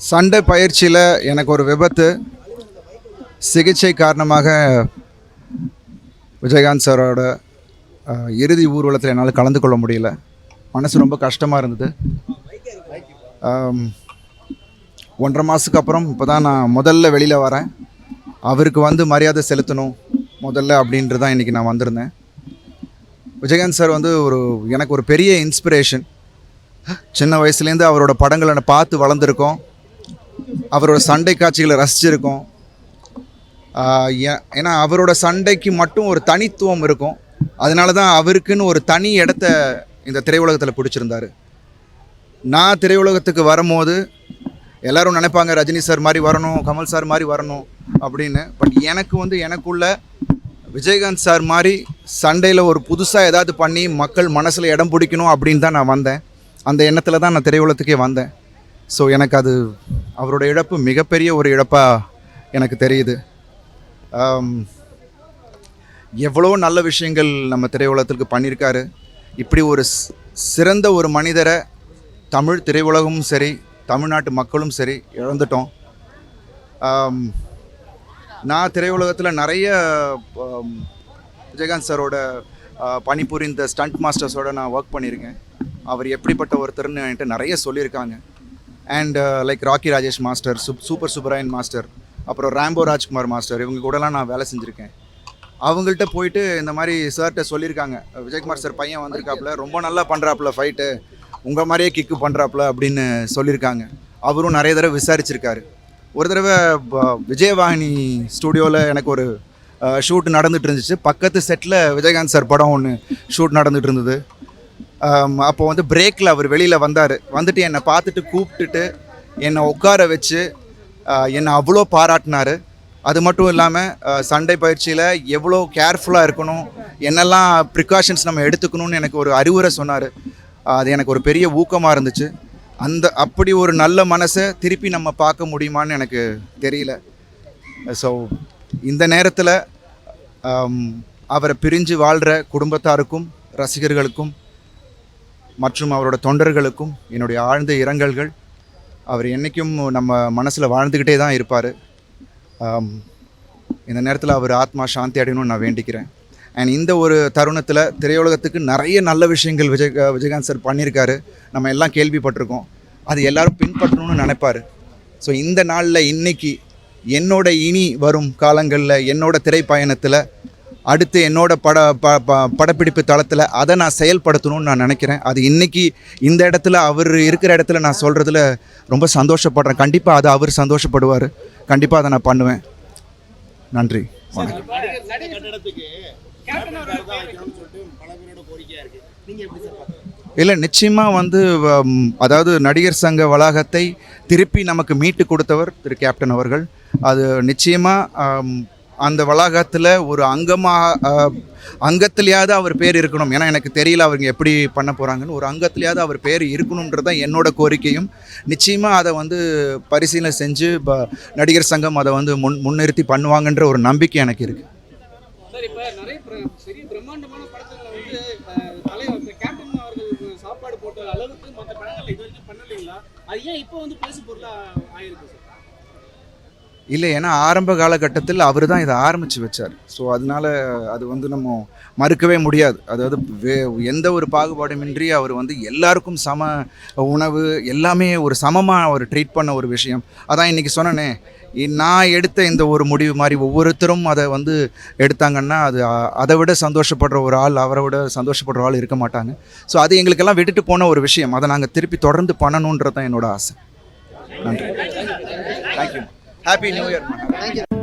சண்டை பயிற்சியில் எனக்கு ஒரு விபத்து, சிகிச்சை காரணமாக விஜயகாந்த் சாரோட இறுதி ஊர்வலத்தில் என்னால் கலந்து கொள்ள முடியல. மனசு ரொம்ப கஷ்டமாக இருந்தது. 1.5 மாதத்துக்கு அப்புறம் இப்போ தான் நான் முதல்ல வெளியில் வரேன். அவருக்கு வந்து மரியாதை செலுத்தணும் முதல்ல அப்படின்ட்டு தான் இன்றைக்கி நான் வந்திருந்தேன். விஜயகாந்த் சார் வந்து எனக்கு ஒரு பெரிய இன்ஸ்பிரேஷன். சின்ன வயசுலேருந்து அவரோட படங்களை பார்த்து வளர்ந்துருக்கோம். அவரோட சண்டை காட்சிகளை ரசிச்சிருக்கோம். ஏன்னா அவரோட சண்டைக்கு மட்டும் ஒரு தனித்துவம் இருக்கும். அதனால தான் அவருக்குன்னு ஒரு தனி இடத்த இந்த திரையுலகத்தில் பிடிச்சிருந்தார். நான் திரையுலகத்துக்கு வரும்போது எல்லோரும் நினைப்பாங்க ரஜினி சார் மாதிரி வரணும், கமல் சார் மாதிரி வரணும் அப்படின்னு. பட் எனக்குள்ள விஜயகாந்த் சார் மாதிரி சண்டையில் ஒரு புதுசாக ஏதாவது பண்ணி மக்கள் மனசில் இடம் பிடிக்கணும் அப்படின்னு தான் நான் வந்தேன். அந்த எண்ணத்தில் தான் நான் திரையுலகத்துக்கே வந்தேன். ஸோ எனக்கு அது அவரோட இழப்பு மிகப்பெரிய ஒரு இழப்பாக எனக்கு தெரியுது. எவ்வளோ நல்ல விஷயங்கள் நம்ம திரையுலகத்துக்கு பண்ணியிருக்காரு. இப்படி ஒரு சிறந்த ஒரு மனிதரை தமிழ் திரையுலகமும் சரி, தமிழ்நாட்டு மக்களும் சரி இழந்துட்டோம். நான் திரையுலகத்தில் நிறைய விஜயகாந்த் சாரோட பணிபுரிந்த ஸ்டண்ட் மாஸ்டர்ஸோடு நான் ஒர்க் பண்ணியிருக்கேன். அவர் எப்படிப்பட்ட ஒருத்தர்னு என்கிட்ட நிறைய சொல்லியிருக்காங்க. And like Rocky Rajesh master, super Subbarayan master, அப்புறம் ராம்போ ராஜ்குமார் மாஸ்டர், இவங்க கூடலாம் நான் வேலை செஞ்சுருக்கேன். அவங்கள்ட்ட போயிட்டு இந்த மாதிரி சார்கிட்ட சொல்லியிருக்காங்க, விஜயகுமார் சார் பையன் வந்திருக்காப்புல, ரொம்ப நல்லா பண்ணுறாப்புல ஃபைட்டு, உங்கள் மாதிரியே கிக்கு பண்ணுறாப்புல அப்படின்னு சொல்லியிருக்காங்க. அவரும் நிறைய தடவை விசாரிச்சிருக்காரு. ஒரு தடவை விஜயவாகினி ஸ்டூடியோவில் எனக்கு ஒரு ஷூட் நடந்துகிட்டு இருந்துச்சு. பக்கத்து செட்டில் விஜயகாந்த் சார் படம் ஒன்று ஷூட் நடந்துகிட்டு இருந்தது. அப்போ வந்து பிரேக்கில் அவர் வெளியில் வந்துட்டு என்னை பார்த்துட்டு கூப்பிட்டுட்டு என்னை உட்கார வச்சு என்னை அவ்வளோ பாராட்டினார். அது மட்டும் இல்லாமல் சண்டை பயிற்சியில் எவ்வளோ கேர்ஃபுல்லாக இருக்கணும், என்னெல்லாம் ப்ரிகாஷன்ஸ் நம்ம எடுத்துக்கணும்னு எனக்கு ஒரு அறிவுரை சொன்னார். அது எனக்கு ஒரு பெரிய ஊக்கமாக இருந்துச்சு. அப்படி ஒரு நல்ல மனசை திருப்பி நம்ம பார்க்க முடியுமான்னு எனக்கு தெரியல. ஸோ இந்த நேரத்தில் அவரை பிரிஞ்சு வாழ்கிற குடும்பத்தாருக்கும் ரசிகர்களுக்கும் மற்றும் அவரோட தொண்டர்களுக்கும் என்னுடைய ஆழ்ந்த இரங்கல்கள். அவர் என்றைக்கும் நம்ம மனசில் வாழ்ந்துக்கிட்டே தான் இருப்பார். இந்த நேரத்தில் அவர் ஆத்மா சாந்தி அடையணும்னு நான் வேண்டிக்கிறேன். அண்ட் இந்த ஒரு தருணத்தில் திரையுலகத்துக்கு நிறைய நல்ல விஷயங்கள் விஜயகாந்த் சார் பண்ணியிருக்காரு. நம்ம எல்லாம் கேள்விப்பட்டிருக்கோம். அது எல்லோரும் பின்பற்றணும்னு நினைப்பார். ஸோ இந்த நாளில் இன்றைக்கி என்னோட இனி வரும் காலங்களில் என்னோட திரைப்பயணத்தில் அடுத்து என்னோட படப்பிடிப்பு தளத்தில் அதை நான் செயல்படுத்தணும்னு நான் நினைக்கிறேன். அது இன்றைக்கி இந்த இடத்துல அவர் இருக்கிற இடத்துல நான் சொல்கிறதுல ரொம்ப சந்தோஷப்படுறேன். கண்டிப்பாக அதை அவர் சந்தோஷப்படுவார். கண்டிப்பாக அதை நான் பண்ணுவேன். நன்றி, வணக்கம். இல்லை, நிச்சயமாக அதாவது நடிகர் சங்க வளாகத்தை திருப்பி நமக்கு மீட்டு கொடுத்தவர் திரு கேப்டன் அவர்கள். அது நிச்சயமாக அந்த வளாகத்தில் ஒரு அங்கத்திலேயாவது அவர் பேர் இருக்கணும். ஏன்னா எனக்கு தெரியல அவங்க எப்படி பண்ண போகிறாங்கன்னு. ஒரு அங்கத்திலேயாவது அவர் பேர் இருக்கணுன்றது தான் என்னோட கோரிக்கையும். நிச்சயமாக அதை பரிசீலனை செஞ்சு நடிகர் சங்கம் அதை முன்னிறுத்தி பண்ணுவாங்கன்ற ஒரு நம்பிக்கை எனக்கு இருக்குது. சார், இப்போ நிறைய பெரிய பிரம்மாண்டமான படத்தில் கேப்டன் அவர்கள் சாப்பாடு போட்ட அளவுக்கு மற்ற படங்கள் இது வரைக்கும் பண்ணலைங்களா? அது ஏன் இப்போ பேசு பொருளாக ஆயிருக்கு சார்? இல்லை, ஏன்னா ஆரம்ப காலகட்டத்தில் அவர் தான் இதை ஆரம்பித்து வச்சார். ஸோ அதனால் அது நம்ம மறுக்கவே முடியாது. அதாவது எந்த ஒரு பாகுபாடுமின்றி அவர் எல்லாருக்கும் சம உணவு எல்லாமே ஒரு சமமாக அவர் ட்ரீட் பண்ண ஒரு விஷயம். அதான் இன்றைக்கி சொன்னேனே, நான் எடுத்த இந்த ஒரு முடிவு மாதிரி ஒவ்வொருத்தரும் அதை எடுத்தாங்கன்னா அது அதை விட சந்தோஷப்படுற ஒரு ஆள், அவரை விட சந்தோஷப்படுற ஆள் இருக்க மாட்டாங்க. ஸோ அது எங்களுக்கெல்லாம் விட்டுட்டு போன ஒரு விஷயம். அதை நாங்கள் திருப்பி தொடர்ந்து பண்ணணுன்றது தான் என்னோட ஆசை. நன்றி. Thank you. Happy New Year, man. Thank you.